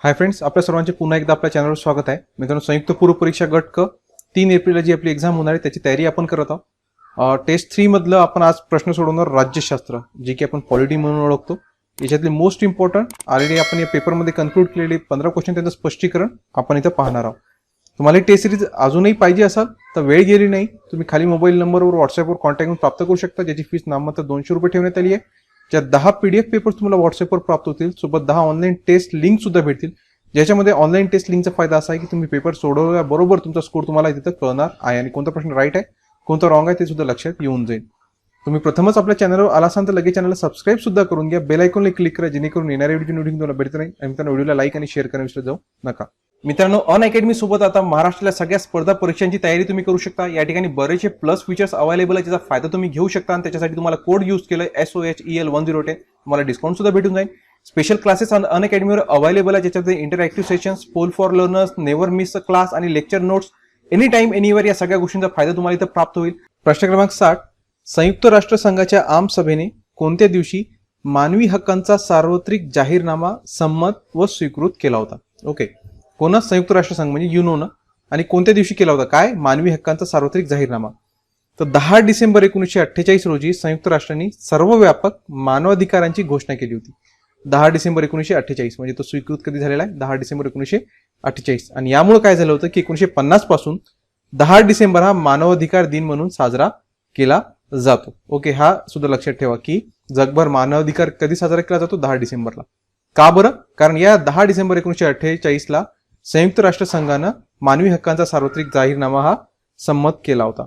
Hi friends, आपल्या सर्वांचे पुन्हा एकदा आपल्या चॅनलवर स्वागत आहे. मित्रांनो, संयुक्त पूर्व परीक्षा गट क 3 एप्रिलला जी आपली एक्झाम होणार आहे त्याची तयारी आपण करत आहोत. टेस्ट 3 मधलं आपण आज प्रश्न सोडवणार राज्यशास्त्र, जे की आपण पॉलिटी म्हणून ओळखतो. याच्यातले मोस्ट इम्पॉर्टंट ऑलरेडी आपण या पेपरमध्ये कन्क्लूड केलेले 15 क्वेश्चन त्यांचं स्पष्टीकरण आपण इथं पाहणार आहोत. तुम्हाला टेस्ट सिरीज अजूनही पाहिजे असाल तर वेळ गेली नाही, तुम्ही खाली मोबाईल नंबरवर व्हॉट्सअपवर कॉन्टॅक्ट करून प्राप्त करू शकता, ज्याची फीस नाममात्र 200 रुपये ठेवण्यात आली आहे. ज्या 10 PDF पेपर्स तुम्हाला व्हॉट्सअपवर प्राप्त होतील, सोबत 10 ऑनलाईन टेस्ट लिंक सुद्धा भेटतील. ज्याच्यामध्ये ऑनलाईन टेस्ट लिंकचा फायदा असा आहे की तुम्ही पेपर सोडवल्याबरोबर तुमचा स्कोर तुम्हाला तिथं कळणार आहे आणि कोणता प्रश्न राईट आहे कोणता रॉंग आहे ते सुद्धा लक्षात येऊन जाईल. तुम्ही प्रथमच आपल्या चॅनलवर आला असाल तर लगेच चॅनलला सबस्क्राईब सुद्धा करून घ्या, बेल आयकॉनला क्लिक करा, जेणेकरून येणाऱ्या व्हिडिओची नोटिफिकेशन तुम्हाला भेटत नाही. आणि मित्रांनो, व्हिडिओला लाईक आणि शेअर करायला विसरत जाऊ नका. मित्रांनो, अनअकॅडमी सोबत आता महाराष्ट्रातल्या सगळ्या स्पर्धा परीक्षांची तयारी तुम्ही करू शकता. या ठिकाणी बरेचसे प्लस फीचर्स अवेलेबल आहे, ज्याचा फायदा तुम्ही घेऊ शकता. आणि त्याच्यासाठी तुम्हाला कोड यूज केलं SOHEL1010, तुम्हाला डिस्काउंट सुद्धा भेटून जाईल. स्पेशल क्लासेस अनअकॅडमीवर अवेलेबल आहे, ज्याच्यामध्ये interactive sessions, poll for learners, never miss a class आणि lecture notes any time anywhere या सगळ्या गोष्टींचा फायदा तुम्हाला इथं प्राप्त होईल. प्रश्न क्रमांक 60, संयुक्त राष्ट्र संघाच्या आमसभेने कोणत्या दिवशी मानवी हक्कांचा सार्वत्रिक जाहीरनामा संमत व स्वीकृत केला होता? ओके, कोणा? संयुक्त राष्ट्र संघ म्हणजे युनोनं. आणि कोणत्या दिवशी केला होता? काय? मानवी हक्कांचा सार्वत्रिक जाहीरनामा. तर 10 डिसेंबर 1948 रोजी संयुक्त राष्ट्रांनी सर्वव्यापक मानवाधिकारांची घोषणा केली होती. 10 डिसेंबर 1948 म्हणजे तो स्वीकृत कधी झालेला आहे? 10 डिसेंबर 1948. आणि यामुळे काय झालं होतं की 1950 पासून 10 डिसेंबर हा मानवाधिकार दिन म्हणून साजरा केला जातो. ओके, हा सुद्धा लक्षात ठेवा की जगभर मानवाधिकार कधी साजरा केला जातो? 10 डिसेंबरला. का बरं? कारण या 10 डिसेंबर 1948 ला संयुक्त राष्ट्र संघानं मानवी हक्कांचा सार्वत्रिक जाहीरनामा हा संमत केला होता.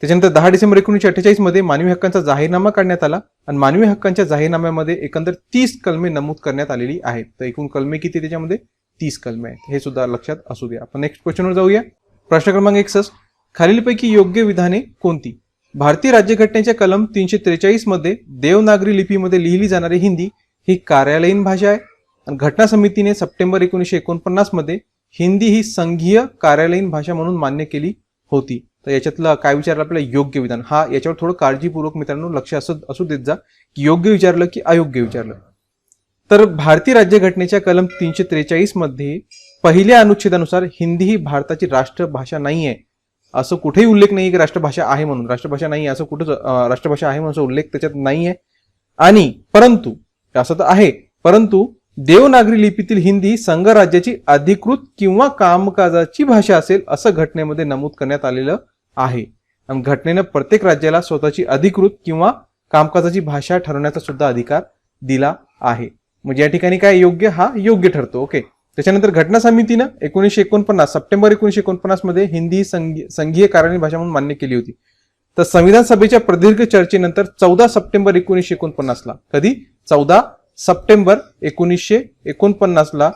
त्याच्यानंतर 10 डिसेंबर 1948 मध्ये मानवी हक्कांचा जाहीरनामा काढण्यात आला आणि मानवी हक्कांच्या जाहीरनाम्यामध्ये एकंदर 30 कलमे नमूद करण्यात आलेली आहेत. तर एकूण कलमे किती? त्याच्यामध्ये 30 कलमे आहेत, हे सुद्धा लक्षात असू द्या. आपण नेक्स्ट क्वेश्चनवर जाऊया. प्रश्न क्रमांक 61, खालीलपैकी योग्य विधाने कोणती? भारतीय राज्यघटनेच्या कलम 343 मध्ये देवनागरी लिपीमध्ये लिहिली जाणारी हिंदी ही कार्यालयीन भाषा आहे. आणि घटना समितीने सप्टेंबर 1949 मध्ये हिंदी ही संघीय कार्यालयीन भाषा म्हणून मान्य केली होती. तर याच्यातलं काय विचारलं आपल्याला? योग्य विधान. हा याच्यावर थोडं काळजीपूर्वक मित्रांनो लक्ष असू देत जा की योग्य विचारलं की अयोग्य विचारलं. तर भारतीय राज्यघटनेच्या कलम 343 मध्ये पहिल्या अनुच्छेदानुसार हिंदी ही भारताची राष्ट्रभाषा नाही आहे, असं कुठेही उल्लेख नाही की राष्ट्रभाषा आहे म्हणून. राष्ट्रभाषा नाही असं कुठंच राष्ट्रभाषा आहे म्हणून उल्लेख त्याच्यात नाही आहे. आणि परंतु असं तर आहे, परंतु देवनागरी लिपीतील हिंदी ही संघ राज्याची अधिकृत किंवा कामकाजाची भाषा असेल असं घटनेमध्ये नमूद करण्यात आलेलं आहे. आणि घटनेनं प्रत्येक राज्याला स्वतःची अधिकृत किंवा कामकाजाची भाषा ठरवण्याचा सुद्धा अधिकार दिला आहे. म्हणजे या ठिकाणी काय योग्य? हा योग्य ठरतो. ओके, त्याच्यानंतर घटना समितीनं 1949 सप्टेंबर 1949 मध्ये हिंदी ही संघीय कार्यालयीन भाषा म्हणून मान्य केली होती. तर संविधान सभेच्या प्रदीर्घ चर्चेनंतर 14 सप्टेंबर 1949 ला, कधी? 14 सप्टेंबर 1949 ला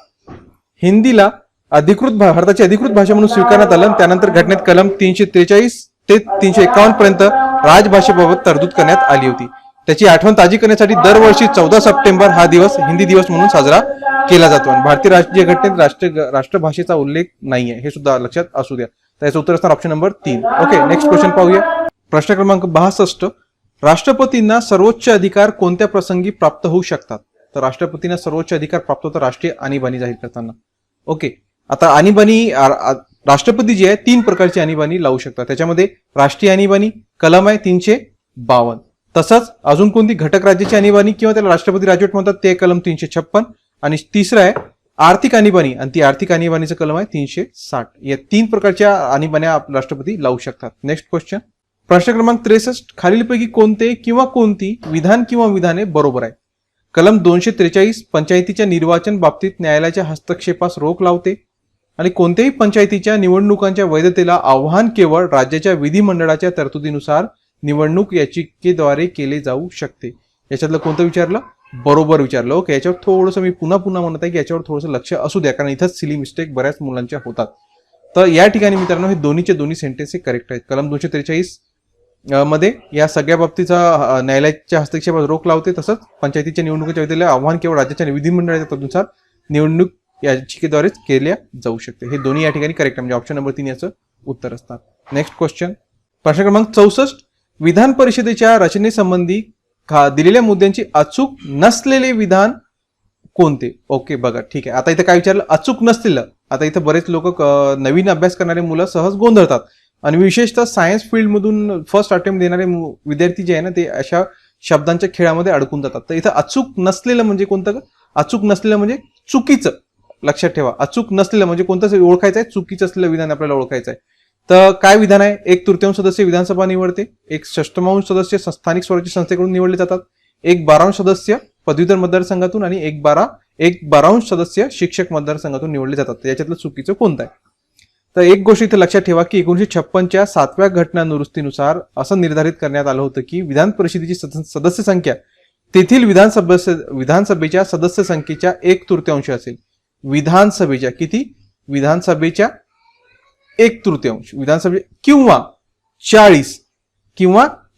हिंदीला भारताची अधिकृत भाषा म्हणून स्वीकारण्यात आलं. त्यानंतर घटनेत कलम 343 ते 351 पर्यंत राजभाषेबाबत तरतूद करण्यात आली होती. त्याची आठवण ताजी करण्यासाठी दरवर्षी 14 सप्टेंबर हा दिवस हिंदी दिवस म्हणून साजरा केला जातो. आणि भारतीय राज्यघटनेत राष्ट्रभाषेचा उल्लेख नाहीये, हे सुद्धा लक्षात असू द्या. त्याचं उत्तर असणार option number 3. Okay, next question पाहूया. प्रश्न क्रमांक 62, राष्ट्रपतींना सर्वोच्च अधिकार कोणत्या प्रसंगी प्राप्त होऊ शकतात? तर राष्ट्रपतींना सर्वोच्च अधिकार प्राप्त होतं राष्ट्रीय आणीबाणी जाहीर करताना. ओके, आता आणीबाणी राष्ट्रपती जी आहे 3 प्रकारची आणीबाणी लावू शकतात. त्याच्यामध्ये राष्ट्रीय आणीबाणी कलम आहे 352. तसंच अजून कोणती घटक राज्याची आणीबाणी किंवा त्याला राष्ट्रपती राजवट म्हणतात ते कलम 356. आणि तिसरं आहे आर्थिक आणीबाणी, आणि ती आर्थिक आणीबाणीचं कलम आहे 360. या 3 प्रकारच्या आणीबाण्या राष्ट्रपती लावू शकतात. नेक्स्ट क्वेश्चन, प्रश्न क्रमांक 63, खालीलपैकी कोणते किंवा कोणती विधान किंवा विधाने बरोबर आहे? कलम 243 पंचायतीच्या निर्वाचन बाबतीत न्यायालयाच्या हस्तक्षेपास रोख लावते. आणि कोणत्याही पंचायतीच्या निवडणुकांच्या वैधतेला आव्हान केवळ राज्याच्या विधिमंडळाच्या तरतुदीनुसार निवडणूक याचिकेद्वारे केले जाऊ शकते. याच्यातलं कोणतं विचारलं? बरोबर विचारलं. ओके, याच्यावर थोडंसं मी पुन्हा म्हणत आहे की याच्यावर थोडंसं लक्ष असू द्या, कारण इथंच सिली मिस्टेक बऱ्याच मुलांच्या होतात. तर या ठिकाणी मित्रांनो हे दोन्ही सेंटेन्स हे करेक्ट आहेत. कलम 243 मध्ये या सगळ्या बाबतीचा न्यायालयाच्या हस्तक्षेपास रोख लावते. तसंच पंचायतीच्या निवडणुकीच्या वैधतेला आव्हान केवळ राज्याच्या विधिमंडळाच्या तरतुदीनुसार निवडणूक याचिकेद्वारेच केल्या जाऊ शकते. हे दोन्ही या ठिकाणी करेक्ट आहे, म्हणजे ऑप्शन नंबर 3 याचं उत्तर असणार. नेक्स्ट क्वेश्चन, प्रश्न क्रमांक 64, विधान परिषदेच्या रचनेसंबंधी दिलेल्या मुद्द्यांची अचूक नसलेले विधान कोणते? ओके, बघा ठीक आहे. आता इथं काय विचारलं, अचूक नसलेलं. आता इथं बरेच लोक नवीन अभ्यास करणारे मुलं सहज गोंधळतात आणि विशेषतः सायन्स फील्डमधून फर्स्ट अटेम्प्ट देणारे विद्यार्थी जे आहे ना ते अशा शब्दांच्या खेळामध्ये अडकून जातात. तर इथं अचूक नसलेलं म्हणजे कोणतं? अचूक नसलेलं म्हणजे चुकीचं. लक्षात ठेवा, अचूक नसलेलं म्हणजे कोणतं ओळखायचं आहे? चुकीचं असलेलं विधान आपल्याला ओळखायचं आहे. तर काय विधान आहे? 1/3 सदस्य विधानसभा निवडते, 1/6 सदस्य स्थानिक स्वराज्य संस्थेकडून निवडले जातात, 1/12 सदस्य पदवीधर मतदारसंघातून आणि 1/12 सदस्य शिक्षक मतदारसंघातून निवडले जातात. तर याच्यातलं चुकीचं कोणतं आहे? तर एक गोष्ट इथे लक्षात ठेवा की 1956च्या 7व्या घटना दुरुस्तीनुसार असं निर्धारित करण्यात आलं होतं की विधान परिषदेची सदस्य संख्या तेथील विधानसभेच्या सदस्य संख्येच्या 1/3 असेल. विधानसभेच्या किती? विधानसभेच्या 1/3 विधानसभे किंवा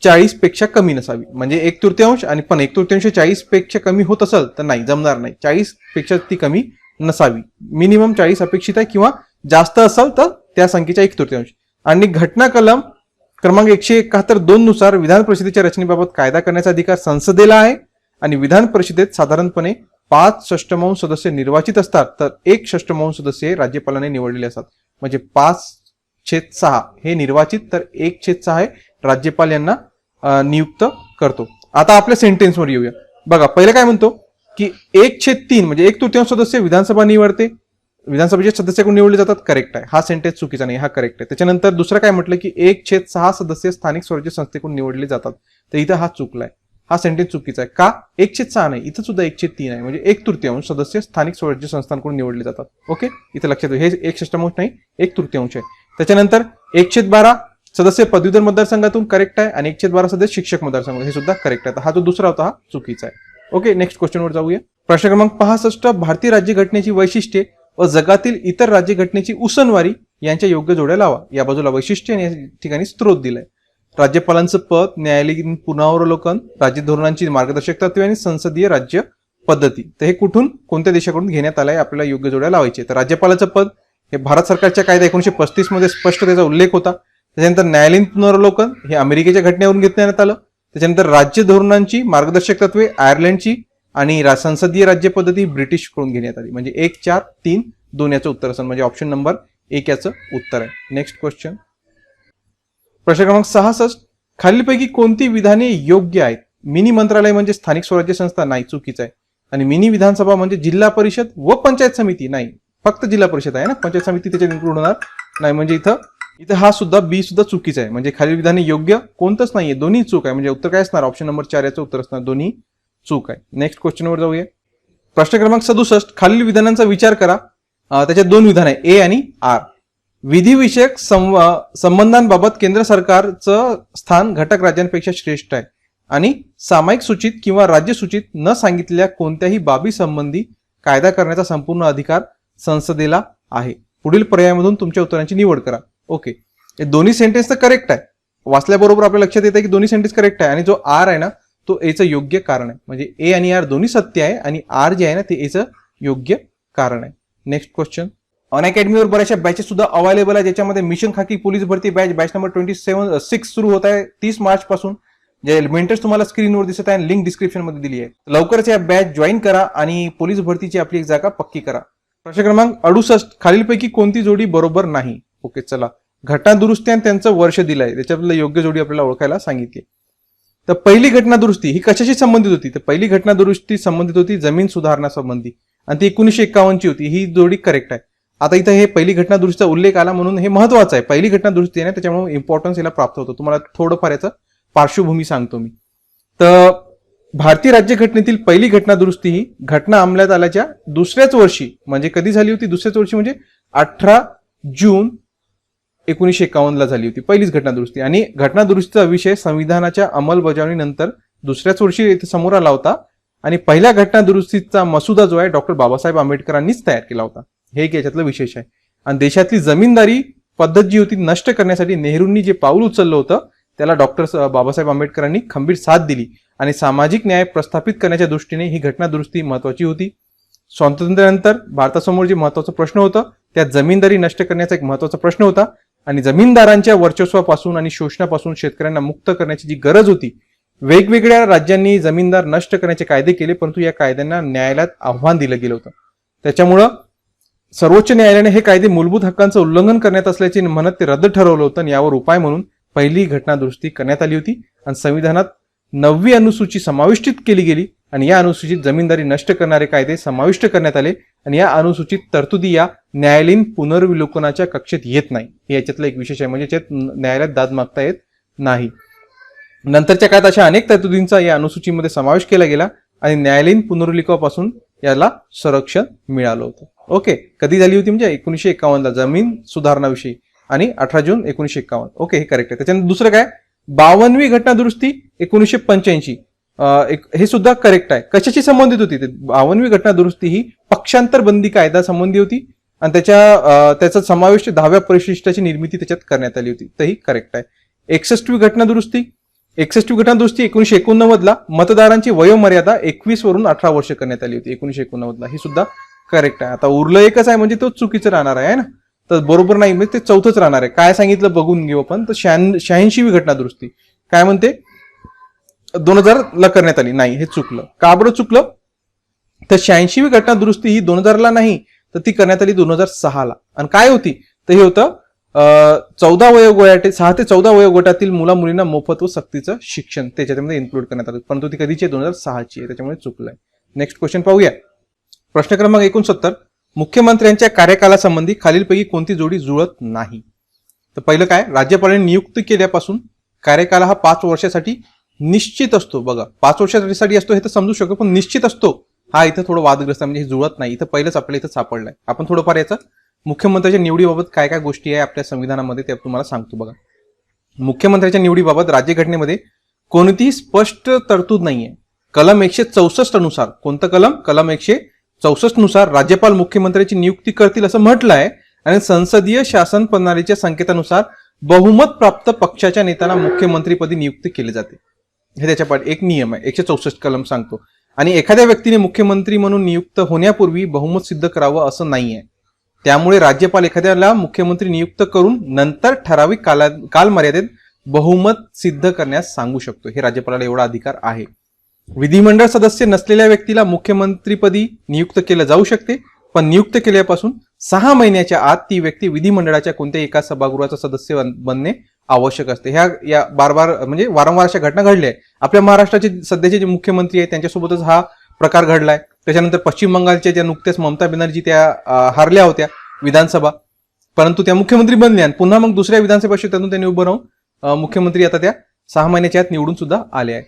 40 पेक्षा कमी नसावी. म्हणजे 1/3 आणि पण 1/3 40 पेक्षा कमी होत असेल तर नाही, जमणार नाही. 40 पेक्षा ती कमी नसावी. मिनिमम 40 अपेक्षित आहे किंवा जास्त असेल तर त्या संख्येच्या 1/3. आणि घटना कलम क्रमांक 171(2) नुसार विधान परिषदेच्या रचनेबाबत कायदा करण्याचा अधिकार संसदेला आहे आणि विधान परिषदेत साधारणपणे 5/6 सदस्य निर्वाचित असतात तर 1/6 सदस्य राज्यपालाने निवडलेले असतात. म्हणजे 5/6 हे निर्वाचित तर 1/6 हे राज्यपाल यांना नियुक्त करतो. आता आपल्या सेंटेन्सवर येऊया. बघा पहिलं काय म्हणतो की 1/3 म्हणजे 1/3 सदस्य विधानसभा निवडते, विधानसभेचे सदस्याकडून निवडले जातात. करेक्ट आहे. हा सेंटेन्स चुकीचा नाही, हा करेक्ट आहे. त्याच्यानंतर दुसरं काय म्हटलं की 1/6 सदस्य स्थानिक स्वराज्य संस्थेकडून निवडले जातात. तर इथं हा चुकलाय, हा सेंटेन्स चुकीचा आहे. का? 1/6 नाही, इथं सुद्धा 1/3 आहे. म्हणजे 1/3 सदस्य स्थानिक स्वराज्य संस्थांकडून निवडले जातात. ओके, इथं लक्षात ठेवा, हे 1/6 नाही 1/3 आहे. त्याच्यानंतर 1/12 सदस्य पदवीधर मतदारसंघातून करेक्ट आहे आणि 1/12 सदस्य शिक्षक मतदारसंघ, हे सुद्धा करेक्ट आहे. हा जो दुसरा होता हा चुकीचा आहे. ओके, नेक्स्ट क्वेश्चनवर जाऊया. प्रश्न क्रमांक 65. भारतीय राज्यघटनेची वैशिष्ट्ये व जगातील इतर राज्यघटनेची उसनवारी यांच्या योग्य जोड्या लावा. या बाजूला वैशिष्ट्य आणि या ठिकाणी स्त्रोत दिलाय. राज्यपालांचं पद, न्यायालयीन पुनरावलोकन, राज्य धोरणांची मार्गदर्शक तत्वे आणि संसदीय राज्य पद्धती. तर हे कुठून, कोणत्या देशाकडून घेण्यात आलंय, आपल्याला योग्य जोड्या लावायचे. तर राज्यपालाचं पद हे भारत सरकारच्या कायदा 1935 मध्ये स्पष्ट त्याचा उल्लेख होता. त्याच्यानंतर न्यायालयीन पुनरावलोकन हे अमेरिकेच्या घटनेवरून घेण्यात आलं. त्याच्यानंतर राज्य धोरणांची मार्गदर्शक तत्वे आयर्लंडची आणि संसदीय राज्य पद्धती ब्रिटिश कडून घेण्यात आली. म्हणजे 1, 4, 3, 2 याचं उत्तर असेल. म्हणजे ऑप्शन नंबर 1 याचं उत्तर आहे. Next question. प्रश्न क्रमांक 66. खालीलपैकी कोणती विधाने योग्य आहेत? मिनी मंत्रालय म्हणजे स्थानिक स्वराज्य संस्था, नाही, चुकीचं आहे. आणि मिनी विधानसभा म्हणजे जिल्हा परिषद व पंचायत समिती, नाही, फक्त जिल्हा परिषद आहे ना, पंचायत समिती त्याच्यात इन्क्लूड होणार नाही. म्हणजे इथं हा सुद्धा बी सुद्धा चुकीचा आहे. म्हणजे खालील विधाने योग्य कोणतंच नाहीये, दोन्ही चूक आहे. म्हणजे उत्तर काय असणार? ऑप्शन नंबर 4 याचं उत्तर असणार, दोन्ही चूक आहे. नेक्स्ट क्वेश्चनवर जाऊया. प्रश्न क्रमांक 67. खालील विधानांचा विचार करा. त्याच्यात 2 विधान आहे, ए आणि आर. विधिविषयक संबंधांबाबत केंद्र सरकारचं स्थान घटक राज्यांपेक्षा श्रेष्ठ आहे आणि सामायिक सूचित किंवा राज्य सूचित न सांगितलेल्या कोणत्याही बाबी संबंधी कायदा करण्याचा संपूर्ण अधिकार संसदेला आहे. पुढील पर्यायामधून तुमच्या उत्तरांची निवड करा. ओके, हे दोन्ही सेंटेन्स तर करेक्ट आहे. वाचल्याबरोबर आपल्या लक्षात येतं की दोन्ही सेंटेन्स करेक्ट आहे आणि जो आर आहे ना तो एचं योग्य कारण आहे. म्हणजे ए आणि आर दोन्ही सत्य आहे आणि आर जे आहे ना ते एचं योग्य कारण आहे. Next question. अनअकॅडमीवर बऱ्याचशा बॅचेस सुद्धा अवेलेबल आहे, ज्याच्यामध्ये मिशन खाकी पोलीस भरती बॅच नंबर 26 सुरू होत आहे 30 मार्च पासून. जे एलिमेंटर्स तुम्हाला स्क्रीनवर दिसत आहे, लिंक डिस्क्रिप्शन मध्ये दिली आहे. लवकरच या बॅच जॉईन करा आणि पोलीस भरतीची आपली एक जागा पक्की करा. प्रश्न क्रमांक 68. खालीलपैकी कोणती जोडी बरोबर नाही? ओके, चला. घटना दुरुस्ती आणि त्यांचं वर्ष दिलंय, त्याच्यातलं योग्य जोडी आपल्याला ओळखायला सांगितली. तर पहिली घटना दुरुस्ती ही कशाशी संबंधित होती? तर पहिली घटना दुरुस्ती संबंधित होती जमीन सुधारणा संबंधी आणि ती 1951 ची होती. ही जोडी करेक्ट आहे. आता इथं हे पहिली घटना दुरुस्तीचा उल्लेख आला म्हणून हे महत्वाचं आहे. पहिली घटना दुरुस्ती आहे ना, त्याच्यामुळे इम्पॉर्टन्स याला प्राप्त होतो. तुम्हाला थोडंफार याचं पार्श्वभूमी सांगतो मी. तर भारतीय राज्यघटनेतील पहिली घटना दुरुस्ती ही घटना अंमलात आल्याच्या दुसऱ्याच वर्षी, म्हणजे कधी झाली होती? दुसऱ्याच वर्षी म्हणजे 18 जून 1951 ला झाली होती पहिलीच घटना दुरुस्ती. आणि घटना दुरुस्तीचा विषय संविधानाच्या अंमलबजावणीनंतर दुसऱ्याच वर्षी इथे समोर आला होता आणि पहिल्या घटना दुरुस्तीचा मसुदा जो आहे डॉक्टर बाबासाहेब आंबेडकरांनीच तयार केला होता. हे एक याच्यातलं विशेष आहे. आणि देशातली जमीनदारी पद्धत जी होती नष्ट करण्यासाठी नेहरूंनी जे पाऊल उचललं होतं त्याला डॉक्टर बाबासाहेब आंबेडकरांनी खंबीर साथ दिली आणि सामाजिक न्याय प्रस्थापित करण्याच्या दृष्टीने ही घटना दुरुस्ती महत्वाची होती. स्वातंत्र्यानंतर भारतासमोर जे महत्वाचा प्रश्न होता त्यात जमीनदारी नष्ट करण्याचा एक महत्वाचा प्रश्न होता आणि जमीनदारांच्या वर्चस्वापासून आणि शोषणापासून शेतकऱ्यांना मुक्त करण्याची जी गरज होती वेगवेगळ्या राज्यांनी जमीनदार नष्ट करण्याचे कायदे केले, परंतु या कायद्यांना न्यायालयात आव्हान दिलं गेलं होतं. त्याच्यामुळं सर्वोच्च न्यायालयाने हे कायदे मूलभूत हक्कांचं उल्लंघन करण्यात असल्याचे म्हणत ते रद्द ठरवलं होतं आणि यावर उपाय म्हणून पहिली घटना दुरुस्ती करण्यात आली होती आणि संविधानात 9वी अनुसूची समाविष्ट केली गेली आणि या अनुसूचित जमीनदारी नष्ट करणारे कायदे समाविष्ट करण्यात आले आणि या अनुसूचित तरतुदी या न्यायालयीन पुनर्विलोकनाच्या कक्षेत येत नाही. हे याच्यातलं एक विशेष आहे, म्हणजे याच्यात न्यायालयात दाद मागता येत नाही. नंतरच्या काळात अशा अनेक तरतुदींचा या अनुसूचीमध्ये समावेश केला गेला आणि न्यायालयीन पुनर्विलोकापासून याला संरक्षण मिळालं होतं. ओके, कधी झाली होती म्हणजे 1951ला जमीन सुधारणाविषयी आणि 18 जून 1951. ओके, हे करेक्ट आहे. त्याच्यानंतर दुसरं काय, 52वी घटना दुरुस्ती 1985. हे सुद्धा करेक्ट आहे. कशाशी संबंधित होती? 52वी घटना दुरुस्ती ही पक्षांतर बंदी कायदा संबंधी होती आणि त्याचा समावेश 10व्या परिशिष्टाची निर्मिती त्याच्यात करण्यात आली होती. तर ही करेक्ट आहे. 61वी घटना दुरुस्ती 1989ला मतदारांची वयोमर्यादा 21 वरून 18 वर्ष करण्यात आली होती 1989ला. ही सुद्धा करेक्ट आहे. आता उरलं एकच आहे, म्हणजे तो चुकीचं राहणार आहे ना, तर बरोबर नाही, म्हणजे ते चौथंच राहणार आहे. काय सांगितलं बघून घेऊ आपण. तर 86वी घटना दुरुस्ती काय म्हणते, 2000ला करण्यात आली. नाही, हे चुकलं. का बरं चुकलं? तर 86वी घटना दुरुस्ती ही 2000ला नाही, तर ती करण्यात आली 2006ला. आणि काय होती? तर हे होतं 14 वयोगटातील 6 ते 14 वयोगटातील मुला मुलींना मोफत व सक्तीचं शिक्षण त्याच्यामध्ये इन्क्लूड करण्यात आलं, परंतु ती कधीची 2006ची आहे, त्याच्यामुळे चुकलंय. नेक्स्ट क्वेश्चन पाहूया. प्रश्न क्रमांक 69. मुख्यमंत्र्यांच्या कार्यकालासंबंधी खालीलपैकी कोणती जोडी जुळत नाही? तर पहिलं काय, राज्यपालांनी नियुक्त केल्यापासून कार्यकाल हा 5 वर्षासाठी निश्चित असतो. बघा, 5 वर्षासाठी असतो हे तर समजू शकतो, पण निश्चित असतो हा इथं थोडं वादग्रस्त आहे, म्हणजे हे जुळत नाही. इथं पहिलंच आपल्याला इथं सापडलंय. आपण थोडंफार याचं मुख्यमंत्र्याच्या निवडीबाबत काय काय गोष्टी आहे आपल्या संविधानामध्ये ते तुम्हाला सांगतो. बघा, मुख्यमंत्र्याच्या निवडीबाबत राज्यघटनेमध्ये कोणतीही स्पष्ट तरतूद नाहीये. कलम 164 नुसार, कोणतं कलम? कलम 164 नुसार राज्यपाल मुख्यमंत्र्याची नियुक्ती करतील असं म्हटलं आहे आणि संसदीय शासन प्रणालीच्या संकेतानुसार बहुमत प्राप्त पक्षाच्या नेत्यांना मुख्यमंत्रीपदी नियुक्त केले जाते. हे त्याच्या पाठ एक नियम आहे, 164 कलम सांगतो. आणि एखाद्या व्यक्तीने मुख्यमंत्री म्हणून नियुक्त होण्यापूर्वी बहुमत सिद्ध करावं असं नाहीये. त्यामुळे राज्यपाल एखाद्याला मुख्यमंत्री नियुक्त करून नंतर ठराविक कालमर्यादेत बहुमत सिद्ध करण्यास सांगू शकतो. हे राज्यपालाला एवढा अधिकार आहे. विधिमंडळ सदस्य नसलेल्या व्यक्तीला मुख्यमंत्रीपदी नियुक्त केलं जाऊ शकते, पण नियुक्त केल्यापासून 6 महिन्याच्या आत ती व्यक्ती विधिमंडळाच्या कोणत्याही एका सभागृहाचा सदस्य बनणे आवश्यक असते. ह्या म्हणजे वारंवार अशा घटना घडल्या आहेत. आपल्या महाराष्ट्राचे सध्याचे जे मुख्यमंत्री आहेत त्यांच्यासोबतच हा प्रकार घडलाय. त्याच्यानंतर पश्चिम बंगालच्या ज्या नुकत्याच ममता बॅनर्जी त्या हारल्या होत्या विधानसभा, परंतु त्या मुख्यमंत्री बनल्या आणि पुन्हा मग दुसऱ्या विधानसभा क्षेत्रातून त्यांनी उभं राहून मुख्यमंत्री आता त्या 6 महिन्याच्या आत निवडून सुद्धा आले आहे.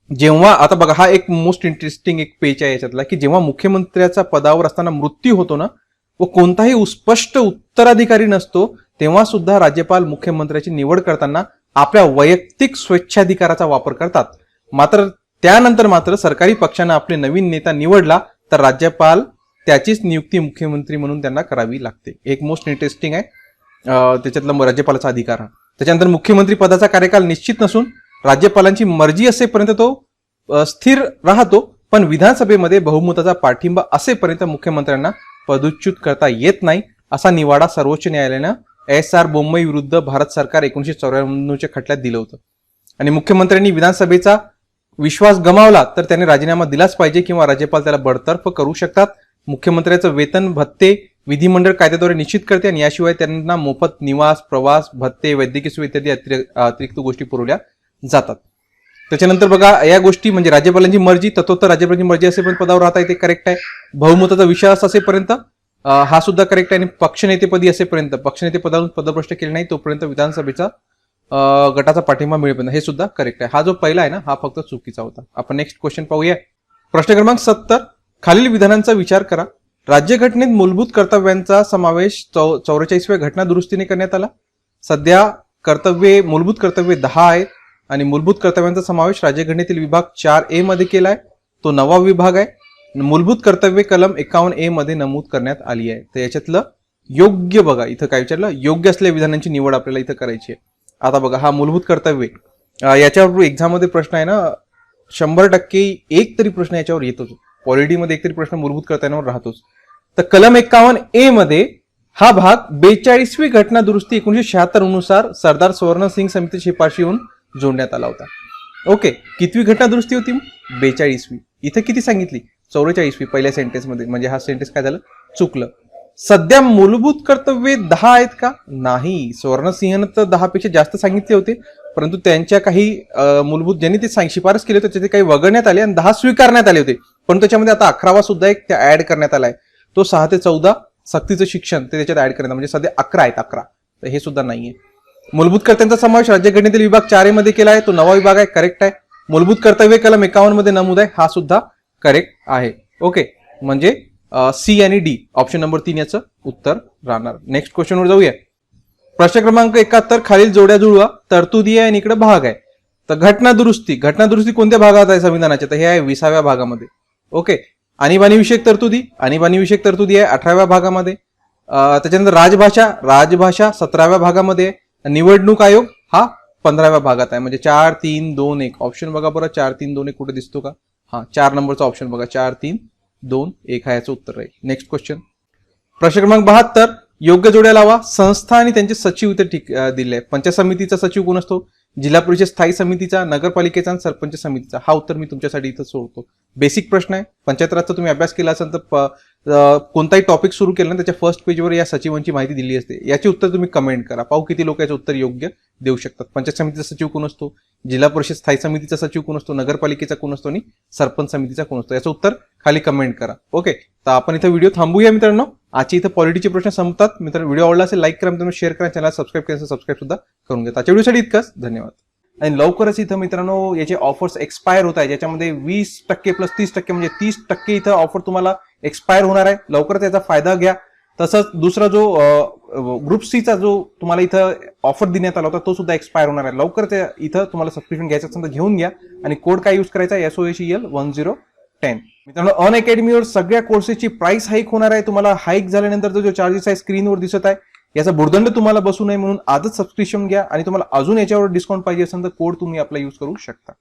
जेव्हा आता बघा, हा एक मोस्ट इंटरेस्टिंग एक पेज आहे याच्यातला, की जेव्हा मुख्यमंत्र्याचा पदावर असताना मृत्यू होतो ना व कोणताही स्पष्ट उत्तराधिकारी नसतो, तेव्हा सुद्धा राज्यपाल मुख्यमंत्र्याची निवड करताना आपल्या वैयक्तिक स्वेच्छाधिकाराचा वापर करतात. मात्र त्यानंतर सरकारी पक्षानं आपले नवीन नेता निवडला तर राज्यपाल त्याचीच नियुक्ती मुख्यमंत्री म्हणून त्यांना करावी लागते. एक मोस्ट इंटरेस्टिंग आहे त्याच्यातला राज्यपालाचा अधिकार हा. त्याच्यानंतर मुख्यमंत्री पदाचा कार्यकाल निश्चित नसून राज्यपालांची मर्जी असेपर्यंत तो स्थिर राहतो, पण विधानसभेमध्ये बहुमताचा पाठिंबा असेपर्यंत मुख्यमंत्र्यांना पदच्युत करता येत नाही, असा निवाडा सर्वोच्च न्यायालयानं SR बोम्मई विरुद्ध भारत सरकार 1994च्या खटल्यात दिलं होतं. आणि मुख्यमंत्र्यांनी विधानसभेचा विश्वास गमावला तर त्याने राजीनामा दिलाच पाहिजे किंवा राज्यपाल त्याला बडतर्फ करू शकतात. मुख्यमंत्र्याचं वेतन भत्ते विधिमंडळ कायद्याद्वारे निश्चित करते आणि याशिवाय त्यांना मोफत निवास, प्रवास भत्ते, वैद्यकीय सुविधा इत्यादी अतिरिक्त गोष्टी पुरवल्या जातात. त्याच्यानंतर बघा, या गोष्टी म्हणजे राज्यपालांची मर्जी, तत्वोत्तर राज्यपालांची मर्जी असेपर्यंत पदावर राहता येते, करेक्ट आहे. बहुमताचा विश्वास असेपर्यंत हा सुद्धा करेक्ट आहे. आणि पक्षनेतेपदी असेपर्यंत, पक्षनेते पदावरून पदभ्रष्ट केले नाही तोपर्यंत विधानसभेचा गटाचा पाठिंबा मिळेल, हे सुद्धा करेक्ट आहे. हा जो पहिला आहे ना, हा फक्त चुकीचा होता. आपण नेक्स्ट क्वेश्चन पाहूया. प्रश्न क्रमांक 70. खालील विधानांचा विचार करा. राज्यघटनेत मूलभूत कर्तव्यांचा समावेश 44व्या घटना दुरुस्तीने करण्यात आला. सध्या मूलभूत कर्तव्ये 10 आहेत आणि मूलभूत कर्तव्यांचा समावेश राज्यघटनेतील विभाग 4A मध्ये केलाय. तो 9वा विभाग आहे. मूलभूत कर्तव्ये कलम 51A मध्ये नमूद करण्यात आली आहे. तर याच्यातलं योग्य बघा, इथं काय विचारलं, योग्य असलेल्या विधानांची निवड आपल्याला इथं करायची आहे. आता बघा, हा मूलभूत कर्तव्य याच्यावर एक्झाम मध्ये प्रश्न आहे ना, 100% एक तरी प्रश्न याच्यावर येतोच. पॉलिटीमध्ये एक तरी प्रश्न मूलभूत कर्तव्यांवर राहतोच. तर कलम 51A मध्ये हा भाग 42वी घटना दुरुस्ती 1976 नुसार सरदार स्वर्ण सिंग समिती शिफारशीहून जोडण्यात आला होता. ओके, कितवी घटना दुरुस्ती होती? 42वी. इथं किती सांगितली? 44वी पहिल्या सेंटेन्स मध्ये, म्हणजे हा सेंटेन्स काय झालं? चुकलं. सध्या मूलभूत कर्तव्ये 10 आहेत का? नाही. सुवर्णसिंहनं तर 10 पेक्षा जास्त सांगितले होते, परंतु त्यांच्या काही मूलभूत ज्यांनी ते शिफारस केली होती त्याचे काही वगळण्यात आले आणि 10 स्वीकारण्यात आले होते. पण त्याच्यामध्ये आता 11वा सुद्धा एक ऍड करण्यात आलाय. तो 6 ते 14 सक्तीचं शिक्षण ते त्याच्यात ऍड करण्यात, म्हणजे सध्या 11 आहेत. 11 तर हे सुद्धा नाहीये. मूलभूत कर्त्यांचा समावेश राज्यघटनेतील विभाग 4 मध्ये केला आहे, तो 9वा विभाग आहे, करेक्ट आहे. मूलभूत कर्तव्य कलम 51 मध्ये नमूद आहे, हा सुद्धा करेक्ट आहे. ओके, म्हणजे सी आणि डी ऑप्शन नंबर 3 याचं उत्तर राहणार. नेक्स्ट क्वेश्चनवर जाऊया. प्रश्न क्रमांक 71 खालील जोड्या जुळवा. तरतुदी आहे आणि इकडे भाग आहे. तर घटना दुरुस्ती कोणत्या भागात आहे संविधानाच्या? तर हे आहे 20व्या भागामध्ये. ओके, आणीबाणीविषयक तरतुदी आहे 18व्या भागामध्ये. त्याच्यानंतर राजभाषा 17व्या भागामध्ये. निवडणूक आयोग हा 15व्या भागात आहे, म्हणजे 4, 3, 2, 1 ऑप्शन बघा बरं. 4, 3, 2, 1 कुठे दिसतो का? हा 4 नंबरचा ऑप्शन बघा. 4, 3, 2, 1 हा याचं उत्तर राहील. Next question. प्रश्न क्रमांक 72 योग्य जोड्या लावा. संस्था आणि त्यांचे सचिव इथे दिले आहे. पंचायत समितीचा सचिव कोण असतो? जिल्हा परिषद स्थायी समितीचा, नगरपालिकेचा आणि सरपंच समितीचा. हा उत्तर मी तुमच्यासाठी इथं सोडतो. बेसिक प्रश्न आहे. पंचायत राजचा तुम्ही अभ्यास केला असेल तर कोणताही टॉपिक सुरू केला ना त्याच्या फर्स्ट पेजवर या सचिवांची माहिती दिली असते. याचे उत्तर तुम्ही कमेंट करा, पाहू किती लोक याचं उत्तर योग्य देऊ शकतात. पंचायत समितीचा सचिव कोण असतो? जिल्हा परिषद स्थायी समितीचा सचिव कोण असतो? नगरपालिकेचा कोण असतो? आणि सरपंच समितीचा कोण असतो? याचं उत्तर खाली कमेंट करा. ओके, तर आपण इथं व्हिडिओ थांबूया मित्रांनो. आजचे इथं पॉलिटीचे प्रश्न संपतात. मित्रांनो व्हिडिओ आवडला असेल लाईक करा, मित्रांनो शेअर करा, चॅनल सबस्क्राईब करायचं सबस्क्राईब सुद्धा करून घ्या. आजच्या व्हिडिओसाठी इतकंच. धन्यवाद. आणि लवकरच इथं मित्रांनो याचे ऑफर्स एक्सपायर होत आहे, ज्याच्यामध्ये 20% प्लस 30% म्हणजे 30% इथं ऑफर तुम्हाला एक्सपायर होणार आहे. लवकरच याचा फायदा घ्या. तसंच दुसरा जो ग्रुप सीचा जो तुम्हाला इथं ऑफर देण्यात आला होता तो सुद्धा एक्सपायर होणार आहे. लवकरच इथं तुम्हाला सबस्क्रिप्शन घ्यायचं असेल तर घेऊन घ्या. आणि कोड काय यूज करायचा? SOHEL1010. मित्रांनो अनअकॅडमीवर सगळ्या कोर्सेसची प्राइस हाईक होणार आहे. तुम्हाला हाईक झाल्यानंतर जो चार्जेस आहे स्क्रीनवर दिसत आहे, याचा भुर्दंड तुम्हाला बसू नये म्हणून आजच सबस्क्रिप्शन घ्या. आणि तुम्हाला अजून याच्यावर डिस्काउंट पाहिजे असेल तर कोड तुम्ही आपला यूज करू शकता.